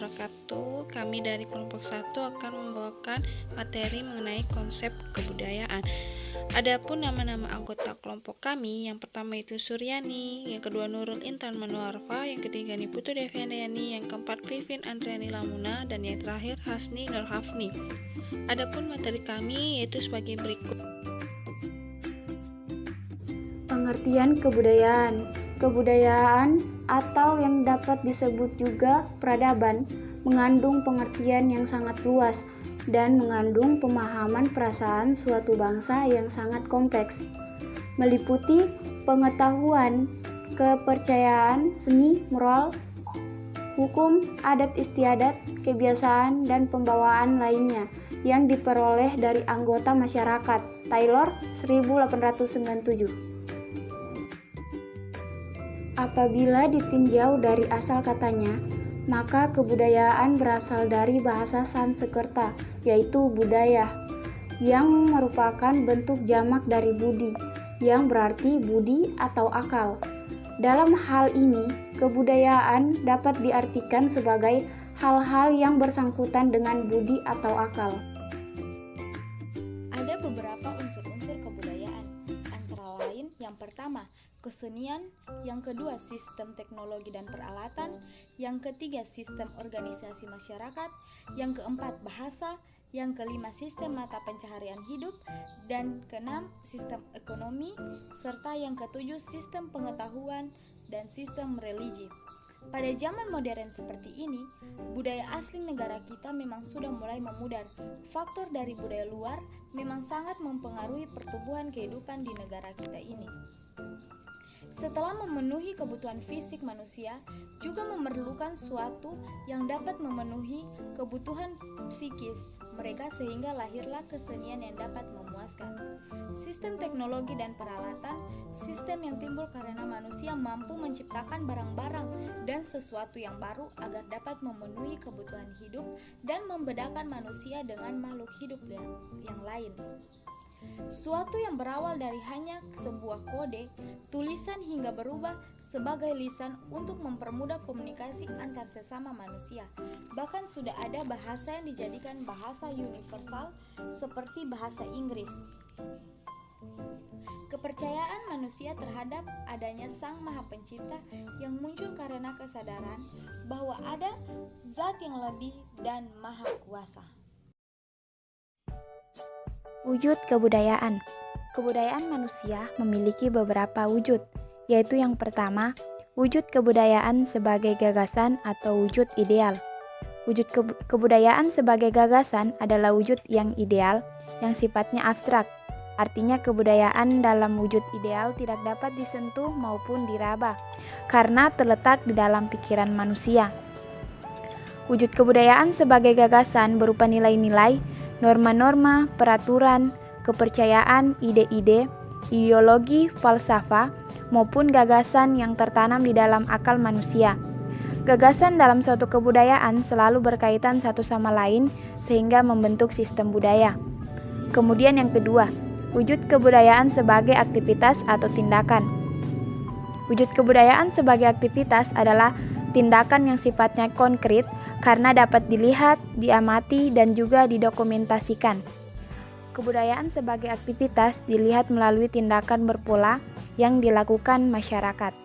wabarakatuh. Kami dari kelompok 1 akan membawakan materi mengenai konsep kebudayaan. Adapun nama-nama anggota kelompok kami, yang pertama itu Suryani, yang kedua Nurul Intan Manuarfa, yang ketiga Niputu Deviandayani, yang keempat Vivin Andriani Lamuna, dan yang terakhir Hasni Nurhafni. Adapun materi kami yaitu sebagai berikut. Pengertian kebudayaan. Kebudayaan atau yang dapat disebut juga peradaban mengandung pengertian yang sangat luas dan mengandung pemahaman perasaan suatu bangsa yang sangat kompleks, meliputi pengetahuan, kepercayaan, seni, moral, hukum, adat istiadat, kebiasaan, dan pembawaan lainnya yang diperoleh dari anggota masyarakat. Taylor, 1897. Apabila ditinjau dari asal katanya, maka kebudayaan berasal dari bahasa Sanskerta, yaitu budaya, yang merupakan bentuk jamak dari budi, yang berarti budi atau akal. Dalam hal ini, kebudayaan dapat diartikan sebagai hal-hal yang bersangkutan dengan budi atau akal. Ada beberapa unsur-unsur kebudayaan, antara lain yang pertama, kesenian, yang kedua sistem teknologi dan peralatan, yang ketiga sistem organisasi masyarakat, yang keempat bahasa, yang kelima sistem mata pencaharian hidup, dan keenam sistem ekonomi, serta yang ketujuh sistem pengetahuan dan sistem religi. Pada zaman modern seperti ini, budaya asli negara kita memang sudah mulai memudar. Faktor dari budaya luar memang sangat mempengaruhi pertumbuhan kehidupan di negara kita ini. Setelah memenuhi kebutuhan fisik manusia, juga memerlukan suatu yang dapat memenuhi kebutuhan psikis mereka sehingga lahirlah kesenian yang dapat memuaskan. Sistem teknologi dan peralatan, sistem yang timbul karena manusia mampu menciptakan barang-barang dan sesuatu yang baru agar dapat memenuhi kebutuhan hidup dan membedakan manusia dengan makhluk hidup yang lain. Suatu yang berawal dari hanya sebuah kode, tulisan hingga berubah sebagai lisan untuk mempermudah komunikasi antar sesama manusia. Bahkan sudah ada bahasa yang dijadikan bahasa universal seperti bahasa Inggris. Kepercayaan manusia terhadap adanya Sang Maha Pencipta yang muncul karena kesadaran bahwa ada zat yang lebih dan maha kuasa. Wujud kebudayaan. Kebudayaan manusia memiliki beberapa wujud, yaitu yang pertama, wujud kebudayaan sebagai gagasan atau wujud ideal. Wujud kebudayaan sebagai gagasan adalah wujud yang ideal, yang sifatnya abstrak. Artinya kebudayaan dalam wujud ideal tidak dapat disentuh maupun diraba, karena terletak di dalam pikiran manusia. Wujud kebudayaan sebagai gagasan berupa nilai-nilai, norma-norma, peraturan, kepercayaan, ide-ide, ideologi, falsafah, maupun gagasan yang tertanam di dalam akal manusia. Gagasan dalam suatu kebudayaan selalu berkaitan satu sama lain sehingga membentuk sistem budaya. Kemudian yang kedua, wujud kebudayaan sebagai aktivitas atau tindakan. Wujud kebudayaan sebagai aktivitas adalah tindakan yang sifatnya konkret karena dapat dilihat, diamati, dan juga didokumentasikan. Kebudayaan sebagai aktivitas dilihat melalui tindakan berpola yang dilakukan masyarakat.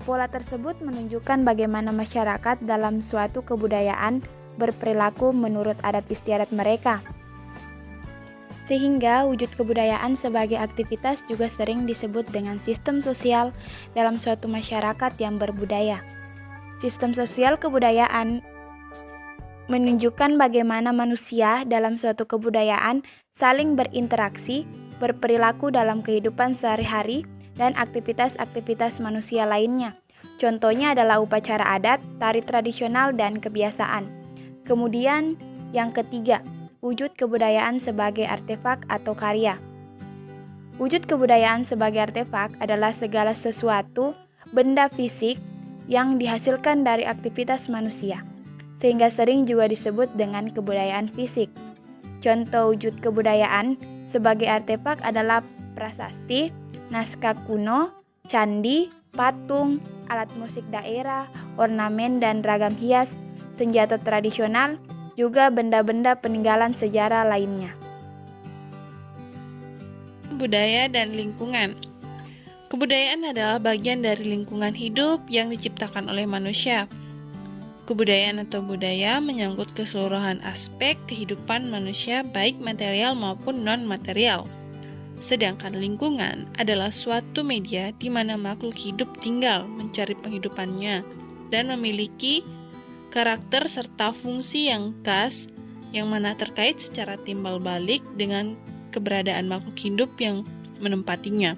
Pola tersebut menunjukkan bagaimana masyarakat dalam suatu kebudayaan berperilaku menurut adat istiadat mereka. Sehingga wujud kebudayaan sebagai aktivitas juga sering disebut dengan sistem sosial dalam suatu masyarakat yang berbudaya. Sistem sosial kebudayaan menunjukkan bagaimana manusia dalam suatu kebudayaan saling berinteraksi, berperilaku dalam kehidupan sehari-hari, dan aktivitas-aktivitas manusia lainnya. Contohnya adalah upacara adat, tari tradisional, dan kebiasaan. Kemudian yang ketiga, wujud kebudayaan sebagai artefak atau karya. Wujud kebudayaan sebagai artefak adalah segala sesuatu, benda fisik, yang dihasilkan dari aktivitas manusia, sehingga sering juga disebut dengan kebudayaan fisik. Contoh wujud kebudayaan sebagai artefak adalah prasasti, naskah kuno, candi, patung, alat musik daerah, ornamen dan ragam hias, senjata tradisional, juga benda-benda peninggalan sejarah lainnya. Budaya dan lingkungan. Kebudayaan adalah bagian dari lingkungan hidup yang diciptakan oleh manusia. Kebudayaan atau budaya menyangkut keseluruhan aspek kehidupan manusia baik material maupun non-material. Sedangkan lingkungan adalah suatu media di mana makhluk hidup tinggal mencari penghidupannya dan memiliki karakter serta fungsi yang khas yang mana terkait secara timbal balik dengan keberadaan makhluk hidup yang menempatinya,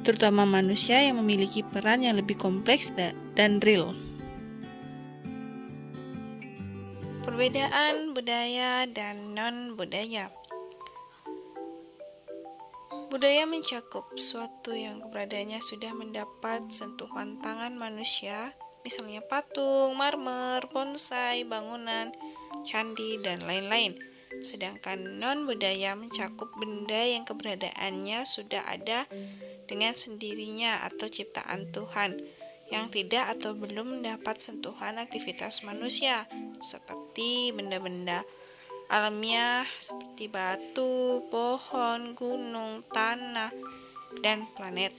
terutama manusia yang memiliki peran yang lebih kompleks dan real. Perbedaan budaya dan non-budaya. Budaya mencakup suatu yang keberadaannya sudah mendapat sentuhan tangan manusia, misalnya patung, marmer, bonsai, bangunan, candi, dan lain-lain. Sedangkan non-budaya mencakup benda yang keberadaannya sudah ada dengan sendirinya atau ciptaan Tuhan, yang tidak atau belum mendapat sentuhan aktivitas manusia, seperti benda-benda alamiah seperti batu, pohon, gunung, tanah, dan planet.